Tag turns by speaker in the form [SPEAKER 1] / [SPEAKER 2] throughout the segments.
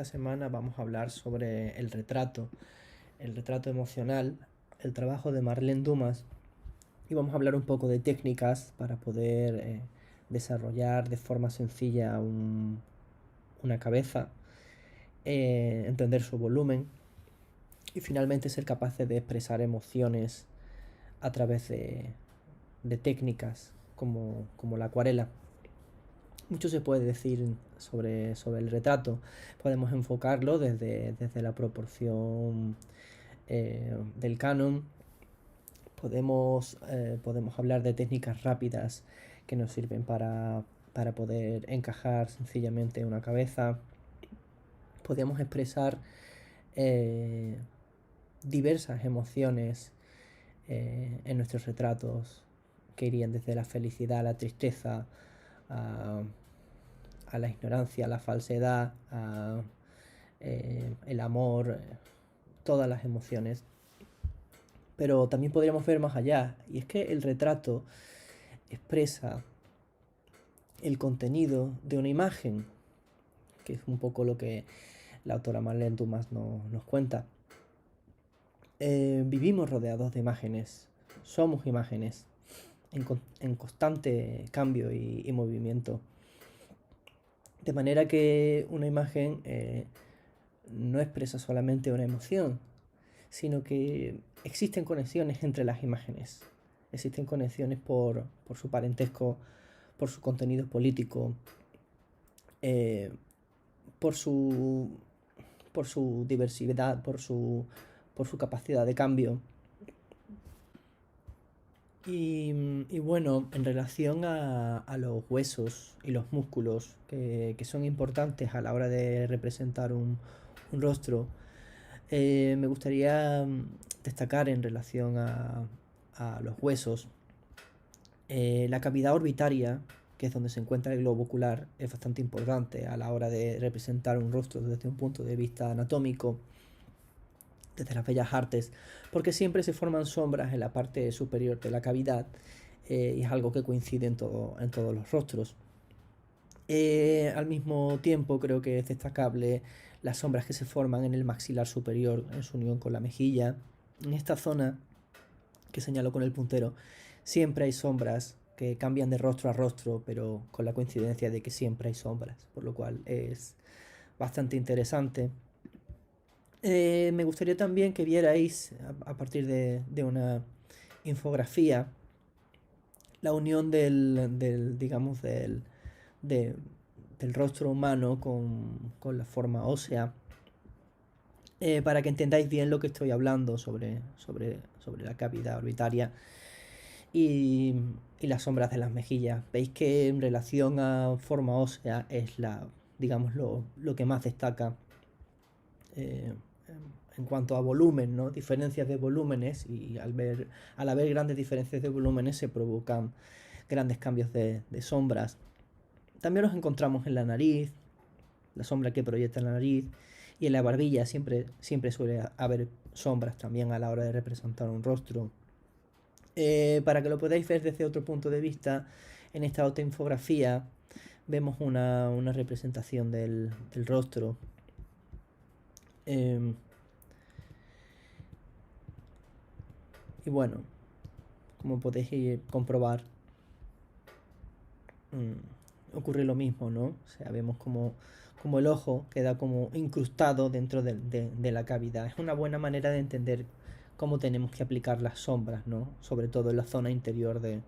[SPEAKER 1] esta semana vamos a hablar sobre el retrato emocional, el trabajo de Marlene Dumas, y vamos a hablar un poco de técnicas para poder desarrollar de forma sencilla una cabeza, entender su volumen y finalmente ser capaces de expresar emociones a través de técnicas como la acuarela. Mucho se puede decir sobre el retrato. Podemos enfocarlo desde la proporción del canon. Podemos hablar de técnicas rápidas que nos sirven para poder encajar sencillamente una cabeza. Podemos expresar eh, diversas emociones en nuestros retratos que irían desde la felicidad a la tristeza, a la ignorancia, a la falsedad, a el amor, todas las emociones. Pero también podríamos ver más allá, y es que el retrato expresa el contenido de una imagen, que es un poco lo que la autora Marlene Dumas nos cuenta. Vivimos rodeados de imágenes, somos imágenes en constante cambio y movimiento. De manera que una imagen no expresa solamente una emoción, sino que existen conexiones entre las imágenes. Existen conexiones por su parentesco, por su contenido político, eh, por, su, por su diversidad, por su capacidad de cambio. Y bueno, en relación a los huesos y los músculos que son importantes a la hora de representar un rostro, me gustaría destacar en relación a los huesos la cavidad orbitaria, que es donde se encuentra el globo ocular, es bastante importante a la hora de representar un rostro desde un punto de vista anatómico, desde las bellas artes, porque siempre se forman sombras en la parte superior de la cavidad y es algo que coincide en todos los rostros. Al mismo tiempo creo que es destacable las sombras que se forman en el maxilar superior en su unión con la mejilla. En esta zona que señalo con el puntero siempre hay sombras que cambian de rostro a rostro, pero con la coincidencia de que siempre hay sombras, por lo cual es bastante interesante. Me gustaría también que vierais a partir de una infografía la unión digamos, de- del rostro humano con la forma ósea, para que entendáis bien lo que estoy hablando sobre la cavidad orbitaria y, y las sombras de las mejillas. Veis que en relación a forma ósea es digamos, lo que más destaca eh, en cuanto a volumen, ¿no? Diferencias de volúmenes, y al haber grandes diferencias de volúmenes se provocan grandes cambios de sombras. También los encontramos en la nariz, la sombra que proyecta en la nariz, y en la barbilla siempre suele haber sombras también a la hora de representar un rostro. Para que lo podáis ver desde otro punto de vista, en esta otra infografía vemos una representación del rostro. Eh, y bueno, como podéis comprobar, ocurre lo mismo, ¿no? O sea, vemos como el ojo queda como incrustado dentro de la cavidad. Es una buena manera de entender cómo tenemos que aplicar las sombras, ¿no? Sobre todo en la zona interior de,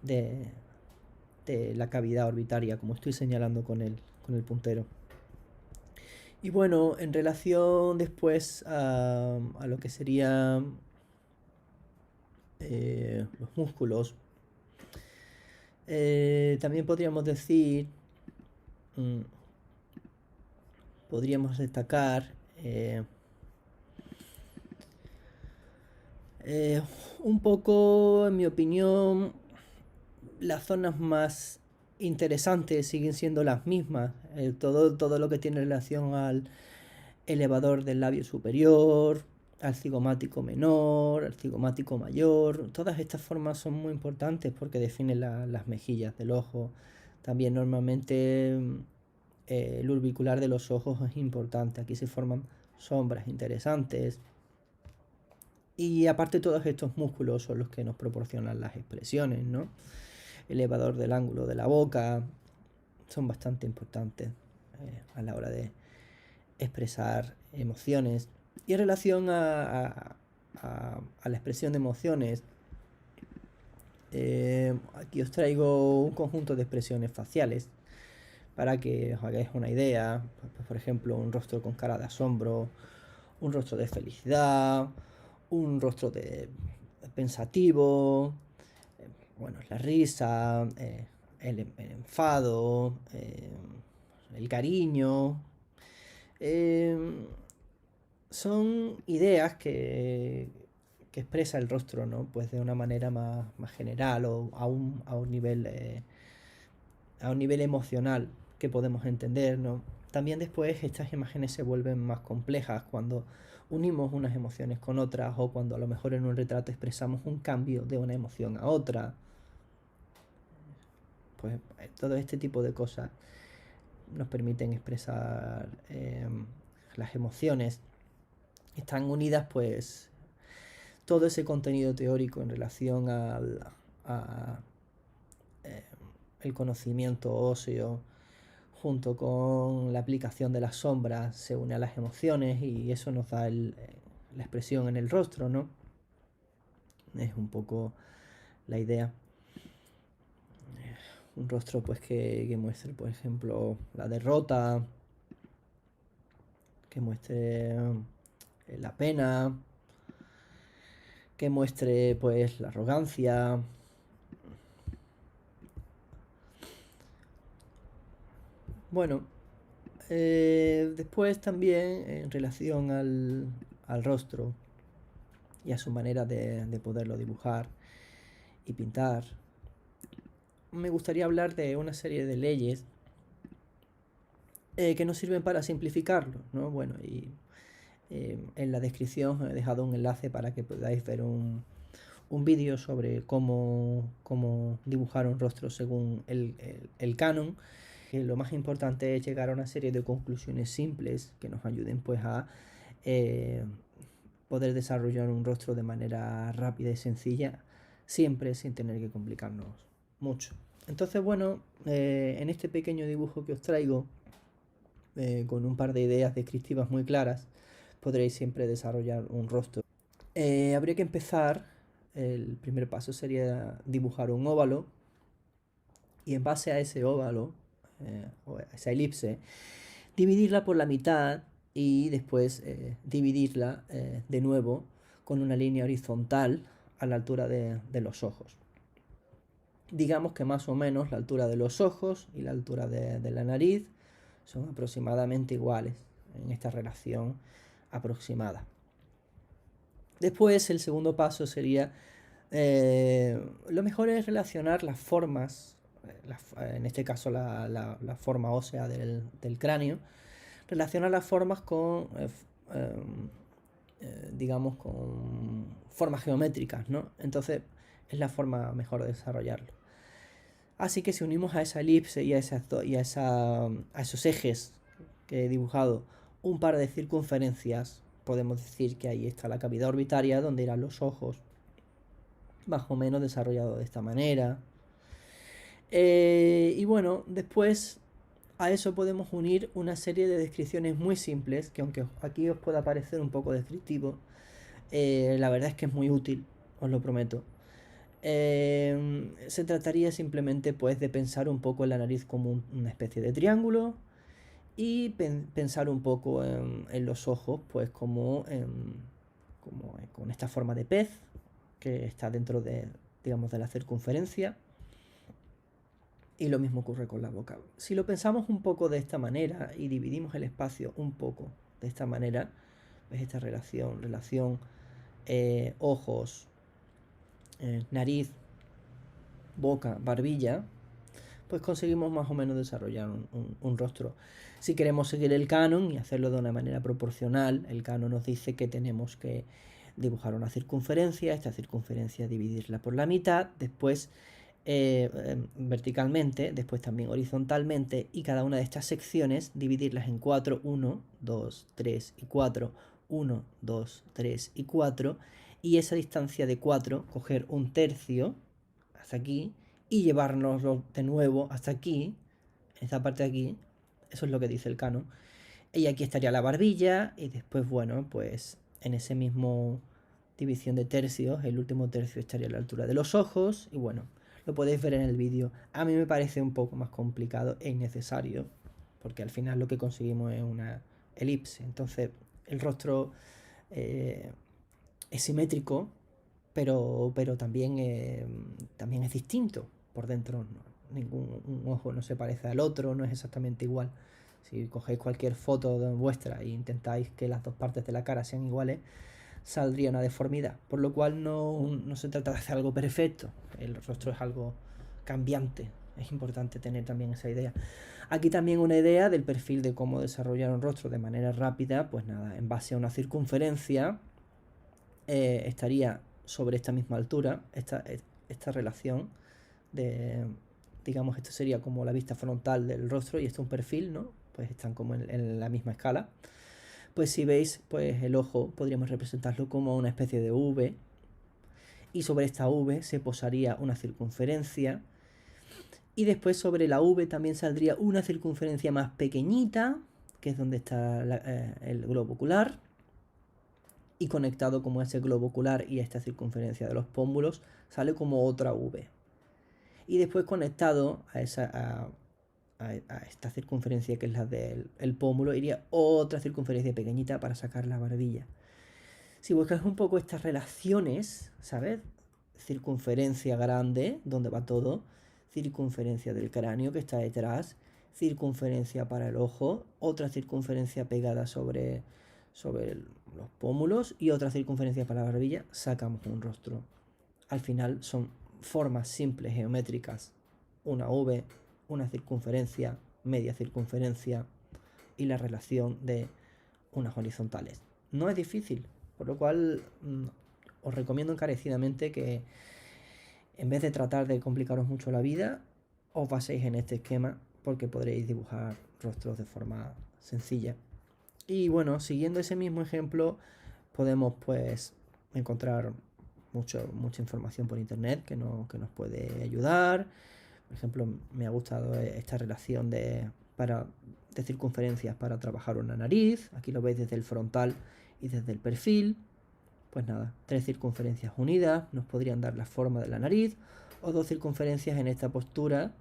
[SPEAKER 1] de la cavidad orbitaria, como estoy señalando con el puntero. Y bueno, en relación después a lo que serían los músculos, también mm, podríamos destacar eh, un poco, en mi opinión, las zonas más interesantes siguen siendo las mismas. Todo lo que tiene relación al elevador del labio superior, al cigomático menor, al cigomático mayor. Todas estas formas son muy importantes porque definen las mejillas del ojo. También normalmente el orbicular de los ojos es importante. Aquí se forman sombras interesantes. Y aparte todos estos músculos son los que nos proporcionan las expresiones, ¿no? Elevador del ángulo de la boca, son bastante importantes a la hora de expresar emociones. Y en relación a la expresión de emociones, aquí os traigo un conjunto de expresiones faciales para que os hagáis una idea. Por ejemplo, un rostro con cara de asombro, un rostro de felicidad, un rostro de pensativo, bueno, la risa, el enfado, el cariño. Son ideas que expresa el rostro, ¿no? Pues de una manera más general o a un nivel emocional que podemos entender, ¿no? También después estas imágenes se vuelven más complejas cuando unimos unas emociones con otras o cuando a lo mejor en un retrato expresamos un cambio de una emoción a otra. Pues todo este tipo de cosas nos permiten expresar las emociones. Están unidas pues todo ese contenido teórico en relación a el conocimiento óseo junto con la aplicación de las sombras se une a las emociones y eso nos da la expresión en el rostro, ¿no? Es un poco la idea. Un rostro pues que muestre, por ejemplo, la derrota, que muestre la pena, que muestre pues la arrogancia. Bueno, después también en relación al rostro y a su manera de poderlo dibujar y pintar, me gustaría hablar de una serie de leyes que nos sirven para simplificarlo, ¿no? Bueno, y en la descripción he dejado un enlace para que podáis ver un vídeo sobre cómo dibujar un rostro según el canon. Lo más importante es llegar a una serie de conclusiones simples que nos ayuden pues a poder desarrollar un rostro de manera rápida y sencilla, siempre sin tener que complicarnos mucho. Entonces, bueno, en este pequeño dibujo que os traigo, con un par de ideas descriptivas muy claras, podréis siempre desarrollar un rostro. Habría que empezar, el primer paso sería dibujar un óvalo y en base a ese óvalo, o a esa elipse, dividirla por la mitad y después dividirla de nuevo con una línea horizontal a la altura de los ojos. Digamos que más o menos la altura de los ojos y la altura de la nariz son aproximadamente iguales en esta relación aproximada. Después el segundo paso sería, lo mejor es relacionar las formas, en este caso la forma ósea del cráneo, relacionar las formas con, digamos, con formas geométricas, ¿no? Entonces es la forma mejor de desarrollarlo. Así que si unimos a esa elipse y a esos ejes que he dibujado un par de circunferencias, podemos decir que ahí está la cavidad orbitaria donde irán los ojos, más o menos desarrollado de esta manera. Y bueno, después a eso podemos unir una serie de descripciones muy simples, que aunque aquí os pueda parecer un poco descriptivo, la verdad es que es muy útil, os lo prometo. Se trataría simplemente pues de pensar un poco en la nariz como una especie de triángulo y pensar un poco en los ojos pues como con esta forma de pez que está dentro de, digamos, de la circunferencia, y lo mismo ocurre con la boca. Si lo pensamos un poco de esta manera y dividimos el espacio un poco de esta manera, pues esta relación ojos, nariz, boca, barbilla, pues conseguimos más o menos desarrollar un rostro. Si queremos seguir el canon y hacerlo de una manera proporcional, el canon nos dice que tenemos que dibujar una circunferencia, esta circunferencia dividirla por la mitad, después verticalmente, después también horizontalmente, y cada una de estas secciones dividirlas en 4, 1, 2, 3 y 4, 1, 2, 3 y 4, y esa distancia de 4, coger un tercio hasta aquí y llevárnoslo de nuevo hasta aquí, en esta parte de aquí, eso es lo que dice el canon, y aquí estaría la barbilla, y después, bueno, pues en ese mismo división de tercios, el último tercio estaría a la altura de los ojos, y bueno, lo podéis ver en el vídeo. A mí me parece un poco más complicado e innecesario, porque al final lo que conseguimos es una elipse. Entonces, el rostro eh, es simétrico, pero también, también es distinto por dentro. Un ojo no se parece al otro, no es exactamente igual. Si cogéis cualquier foto vuestra e intentáis que las dos partes de la cara sean iguales, saldría una deformidad. Por lo cual no se trata de hacer algo perfecto. El rostro es algo cambiante. Es importante tener también esa idea. Aquí también una idea del perfil de cómo desarrollar un rostro de manera rápida. Pues nada, en base a una circunferencia estaría sobre esta misma altura, esta relación de, digamos, esto sería como la vista frontal del rostro y esto un perfil, ¿no? Pues están como en la misma escala. Pues si veis, pues el ojo podríamos representarlo como una especie de V, y sobre esta V se posaría una circunferencia, y después sobre la V también saldría una circunferencia más pequeñita, que es donde está el globo ocular, y conectado como ese globo ocular y esta circunferencia de los pómulos sale como otra V. Y después conectado a esta circunferencia que es la del pómulo iría otra circunferencia pequeñita para sacar la barbilla. Si buscas un poco estas relaciones, ¿sabes? Circunferencia grande, donde va todo, circunferencia del cráneo que está detrás, circunferencia para el ojo, otra circunferencia pegada sobre los pómulos y otra circunferencia para la barbilla, sacamos un rostro. Al final son formas simples geométricas, una V, una circunferencia, media circunferencia y la relación de unas horizontales. No es difícil, por lo cual os recomiendo encarecidamente que en vez de tratar de complicaros mucho la vida, os baséis en este esquema porque podréis dibujar rostros de forma sencilla. Y bueno, siguiendo ese mismo ejemplo, podemos pues encontrar mucha información por internet que nos puede ayudar. Por ejemplo, me ha gustado esta relación de circunferencias para trabajar una nariz. Aquí lo veis desde el frontal y desde el perfil. Pues nada, 3 circunferencias unidas nos podrían dar la forma de la nariz, o 2 circunferencias en esta postura,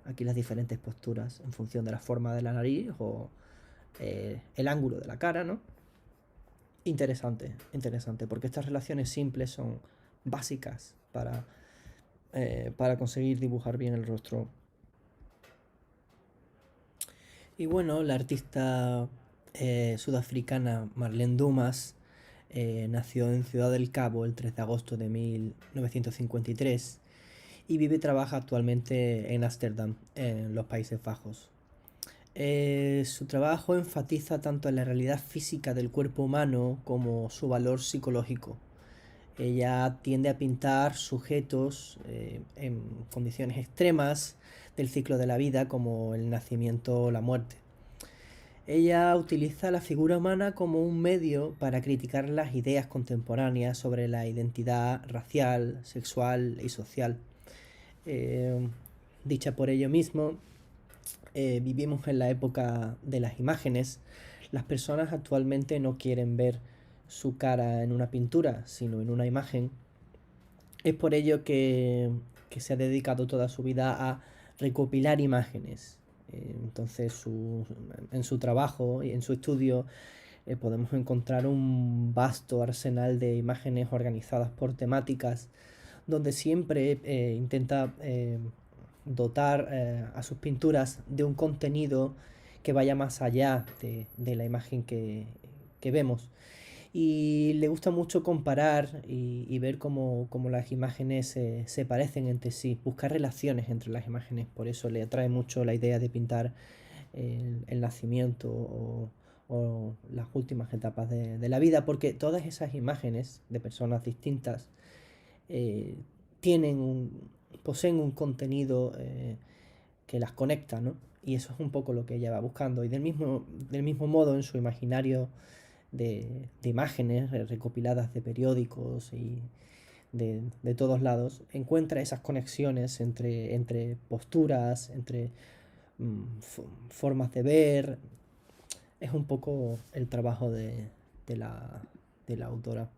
[SPEAKER 1] aquí las diferentes posturas en función de la forma de la nariz o el ángulo de la cara, ¿no? Interesante, interesante, porque estas relaciones simples son básicas para conseguir dibujar bien el rostro. Y bueno, la artista sudafricana Marlene Dumas nació en Ciudad del Cabo el 3 de agosto de 1953 y vive y trabaja actualmente en Ámsterdam, en los Países Bajos. Su trabajo enfatiza tanto en la realidad física del cuerpo humano como su valor psicológico. Ella tiende a pintar sujetos en condiciones extremas del ciclo de la vida, como el nacimiento o la muerte. Ella utiliza la figura humana como un medio para criticar las ideas contemporáneas sobre la identidad racial, sexual y social. Eh, Dicha por ello mismo, vivimos en la época de las imágenes. Las personas actualmente no quieren ver su cara en una pintura, sino en una imagen. Es por ello que se ha dedicado toda su vida a recopilar imágenes. Entonces, en su trabajo y en su estudio podemos encontrar un vasto arsenal de imágenes organizadas por temáticas, donde siempre intenta dotar a sus pinturas de un contenido que vaya más allá de la imagen que vemos. Y le gusta mucho comparar y ver cómo las imágenes se parecen entre sí, buscar relaciones entre las imágenes. Por eso le atrae mucho la idea de pintar el nacimiento o las últimas etapas de la vida, porque todas esas imágenes de personas distintas eh, tienen poseen un contenido que las conecta, ¿no? Y eso es un poco lo que ella va buscando. Y del mismo modo, en su imaginario de imágenes recopiladas de periódicos y de todos lados, encuentra esas conexiones entre posturas, entre formas de ver. Es un poco el trabajo de la autora.